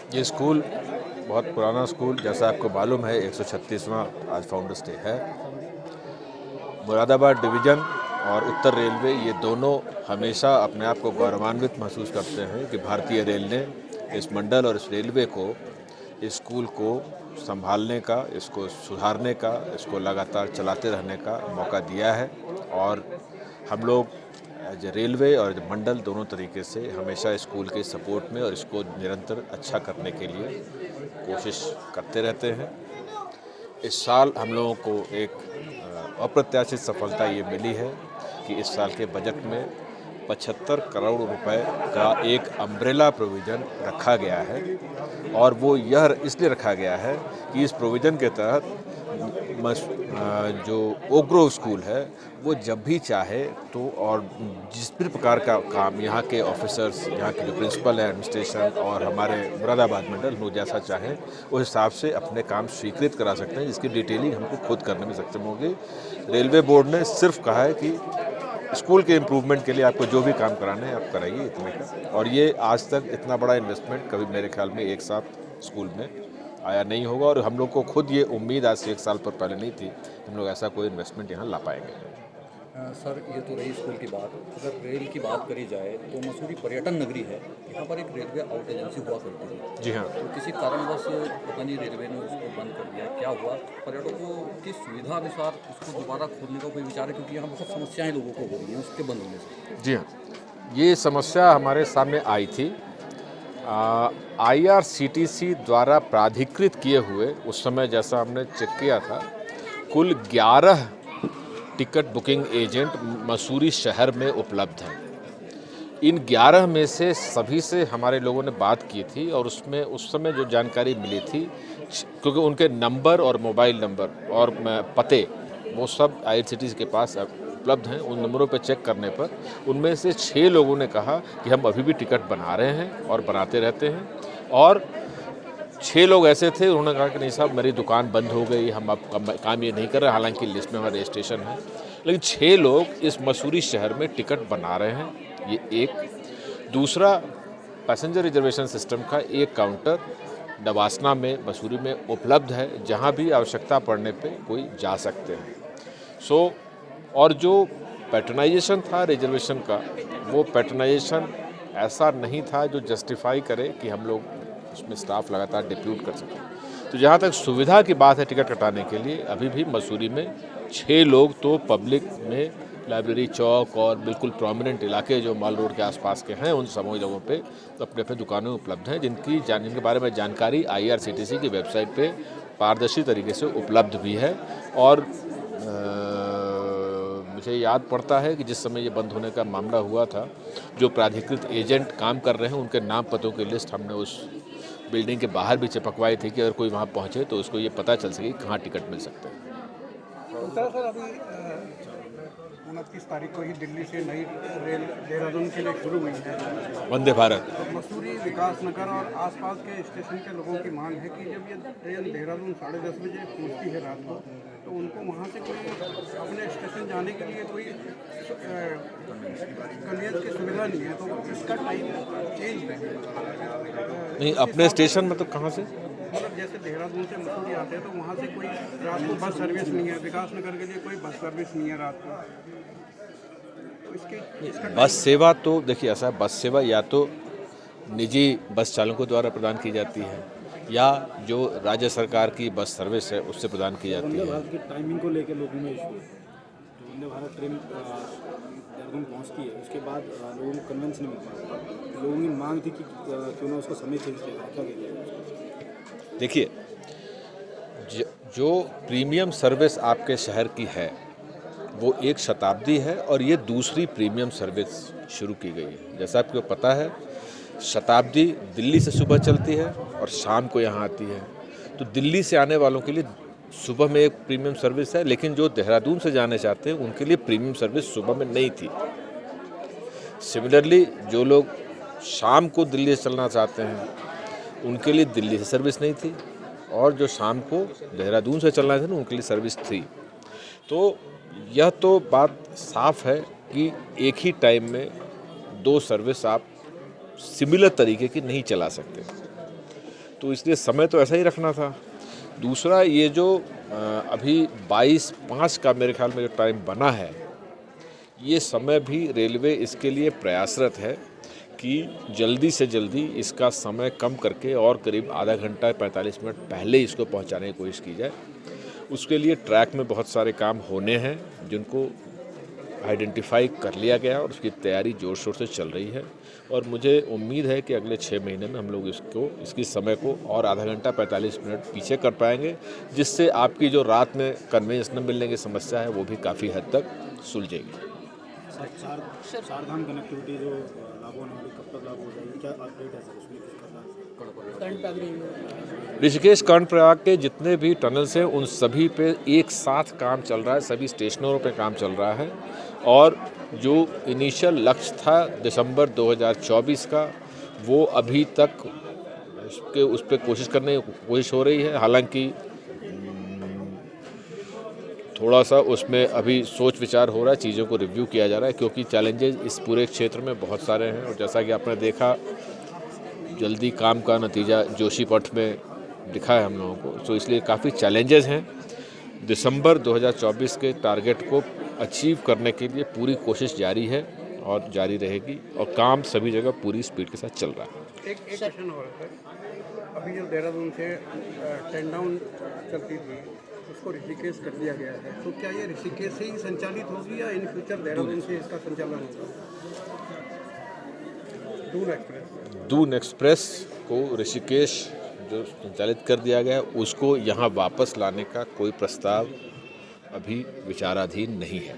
ये स्कूल बहुत पुराना स्कूल, जैसा आपको मालूम है 136वां आज फाउंडर्स डे है। मुरादाबाद डिवीज़न और उत्तर रेलवे ये दोनों हमेशा अपने आप को गौरवान्वित महसूस करते हैं कि भारतीय रेल ने इस मंडल और इस रेलवे को इस स्कूल को संभालने का, इसको सुधारने का, इसको लगातार चलाते रहने का मौका दिया है। और हम लोग एज रेलवे और मंडल दोनों तरीके से हमेशा स्कूल के सपोर्ट में और इसको निरंतर अच्छा करने के लिए कोशिश करते रहते हैं। इस साल हम लोगों को एक अप्रत्याशित सफलता ये मिली है कि इस साल के बजट में 75 करोड़ रुपए का एक अम्ब्रेला प्रोविज़न रखा गया है। और वो यह इसलिए रखा गया है कि इस प्रोविज़न के तहत जो ओक ग्रोव स्कूल है वो जब भी चाहे तो और जिस भी प्रकार का काम यहाँ के ऑफिसर्स, यहाँ के जो प्रिंसिपल है, एडमिनिस्ट्रेशन और हमारे मुरादाबाद मंडल लोग जैसा चाहें उस हिसाब से अपने काम स्वीकृत करा सकते हैं, जिसकी डिटेलिंग हमको खुद करने में सक्षम होगी। रेलवे बोर्ड ने सिर्फ कहा है कि स्कूल के इम्प्रूवमेंट के लिए आपको जो भी काम कराना है आप कराइए इतने का। और ये आज तक इतना बड़ा इन्वेस्टमेंट कभी मेरे ख्याल में एक साथ स्कूल में आया नहीं होगा। और हम लोग को खुद ये उम्मीद आज से 1 साल पर पहले नहीं थी हम लोग ऐसा कोई इन्वेस्टमेंट यहाँ ला पाएंगे। सर, ये तो रही स्कूल की बात। अगर रेल की बात करी जाए तो मसूरी पर्यटन नगरी है। यहाँ पर एक रेलवे आउट एजेंसी हुआ करती थी। जी हाँ। तो किसी कारणवश पता नहीं रेलवे ने उसको बंद कर दिया, क्या हुआ? पर्यटकों की सुविधा अनुसार उसको दोबारा खोलने का कोई विचार है? क्योंकि यहाँ बहुत समस्याएं लोगों को हो रही हैं उसके बंद होने से। जी हाँ, ये समस्या हमारे सामने आई थी। IRCTC द्वारा प्राधिकृत किए हुए उस समय जैसा हमने चेक किया था, कुल 11 टिकट बुकिंग एजेंट मसूरी शहर में उपलब्ध हैं। इन 11 में से सभी से हमारे लोगों ने बात की थी और उसमें उस समय जो जानकारी मिली थी, क्योंकि उनके नंबर और मोबाइल नंबर और पते वो सब IRCTC के पास उपलब्ध हैं, उन नंबरों पर चेक करने पर उनमें से 6 लोगों ने कहा कि हम अभी भी टिकट बना रहे हैं और बनाते रहते हैं। और 6 लोग ऐसे थे उन्होंने कहा कि नहीं साहब मेरी दुकान बंद हो गई, हम अब काम ये नहीं कर रहे, हालांकि लिस्ट में हमारा रजिस्ट्रेशन है। लेकिन 6 लोग इस मसूरी शहर में टिकट बना रहे हैं, ये एक। दूसरा, पैसेंजर रिजर्वेशन सिस्टम का एक काउंटर नवासना में मसूरी में उपलब्ध है, जहां भी आवश्यकता पड़ने पे कोई जा सकते हैं। और जो पैटर्नाइजेशन था रिजर्वेशन का, वो पैटर्नाइजेशन ऐसा नहीं था जो जस्टिफाई करे कि हम लोग उसमें स्टाफ लगातार डिप्यूट कर सकें। तो जहाँ तक सुविधा की बात है टिकट कटाने के लिए, अभी भी मसूरी में 6 लोग तो पब्लिक में लाइब्रेरी चौक और बिल्कुल प्रोमिनेंट इलाके जो माल रोड के आसपास के हैं उन समूह जगहों पे तो अपने अपने दुकानें उपलब्ध हैं, जिनके बारे में जानकारी IRCTC की वेबसाइट पे पारदर्शी तरीके से उपलब्ध भी है। और मुझे याद पड़ता है कि जिस समय ये बंद होने का मामला हुआ था, जो प्राधिकृत एजेंट काम कर रहे हैं उनके नाम पतों की लिस्ट हमने उस बिल्डिंग के बाहर भी चिपकवाई थी कि अगर कोई वहाँ पहुँचे तो उसको ये पता चल सके कहाँ टिकट मिल सकते हैं। सर, अभी 29 तारीख को ही दिल्ली से नई रेल देहरादून के लिए शुरू हुई है, वंदे भारत। मसूरी, विकास नगर और आसपास के स्टेशन के लोगों की मांग है कि जब ये ट्रेन देहरादून 10:30 बजे पहुंचती है रात को, तो उनको वहां से कोई अपने स्टेशन जाने के लिए कोई कन्वीनियंस की सुविधा नहीं है, तो इसका टाइम चेंज नहीं, अपने स्टेशन में तो कहाँ से? मतलब जैसे देहरादून से मसूरी आते हैं तो वहाँ से कोई रात को बस सर्विस नहीं है, विकास नगर के लिए कोई बस सर्विस नहीं है रात को। तो बस सेवा तो देखिए ऐसा, बस सेवा या तो निजी बस चालकों द्वारा प्रदान की जाती है या जो राज्य सरकार की बस सर्विस है उससे प्रदान की जाती है। वंदे भारत की टाइमिंग को लेकर लोगों में इशू है। जो वंदे भारत ट्रेन देहरादून पहुँचती है उसके बाद लोगों को कन्वेंस नहीं मिल पाता। लोगों की मांग थी कि क्यों ना उसको समय चेंज किया जाए। देखिए, जो प्रीमियम सर्विस आपके शहर की है वो 1 शताब्दी है और ये दूसरी प्रीमियम सर्विस शुरू की गई है। जैसा आपको पता है, शताब्दी दिल्ली से सुबह चलती है और शाम को यहाँ आती है। तो दिल्ली से आने वालों के लिए सुबह में एक प्रीमियम सर्विस है, लेकिन जो देहरादून से जाने चाहते हैं उनके लिए प्रीमियम सर्विस सुबह में नहीं थी। सिमिलरली जो लोग शाम को दिल्ली से चलना चाहते हैं उनके लिए दिल्ली से सर्विस नहीं थी, और जो शाम को देहरादून से चलना था ना उनके लिए सर्विस थी। तो यह तो बात साफ है कि एक ही टाइम में 2 सर्विस आप सिमिलर तरीके की नहीं चला सकते। तो इसलिए समय तो ऐसा ही रखना था। दूसरा, ये जो अभी 22/5 का मेरे ख्याल में जो टाइम बना है, ये समय भी रेलवे इसके लिए प्रयासरत है कि जल्दी से जल्दी इसका समय कम करके और करीब आधा घंटा 45 मिनट पहले इसको पहुंचाने की कोशिश की जाए। उसके लिए ट्रैक में बहुत सारे काम होने हैं जिनको आइडेंटिफाई कर लिया गया और उसकी तैयारी ज़ोर शोर से चल रही है, और मुझे उम्मीद है कि अगले 6 महीने में हम लोग इसकी समय को और आधा घंटा 45 मिनट पीछे कर पाएंगे, जिससे आपकी जो रात में कन्वेंस न मिलने की समस्या है वो भी काफ़ी हद तक सुलझेगी। चार धाम कनेक्टिविटी जो लागू होने वाली, कब तक लागू हो जाएगी, क्या अपडेट है सर उसमें? ऋषिकेश कर्णप्रयाग के जितने भी टनल्स हैं उन सभी पे एक साथ काम चल रहा है, सभी स्टेशनों पे काम चल रहा है, और जो इनिशियल लक्ष्य था दिसंबर 2024 का, वो अभी तक उस पर कोशिश हो रही है। हालांकि थोड़ा सा उसमें अभी सोच विचार हो रहा है, चीज़ों को रिव्यू किया जा रहा है, क्योंकि चैलेंजेस इस पूरे क्षेत्र में बहुत सारे हैं, और जैसा कि आपने देखा जल्दी काम का नतीजा जोशीमठ में दिखा है हम लोगों को, तो इसलिए काफ़ी चैलेंजेस हैं। दिसंबर 2024 के टारगेट को अचीव करने के लिए पूरी कोशिश जारी है और जारी रहेगी, और काम सभी जगह पूरी स्पीड के साथ चल रहा है। एक क्वेश्चन हो रहा है, अभी जो देहरादून से टेन डाउन चलती थी उसको ऋषिकेश कर दिया गया है, तो क्या ये ऋषिकेश से ही संचालित होगी या इन फ्यूचर देहरादून से इसका संचालन होगा? दून एक्सप्रेस को ऋषिकेश जो संचालित कर दिया गया, उसको यहाँ वापस लाने का कोई प्रस्ताव अभी विचाराधीन नहीं है।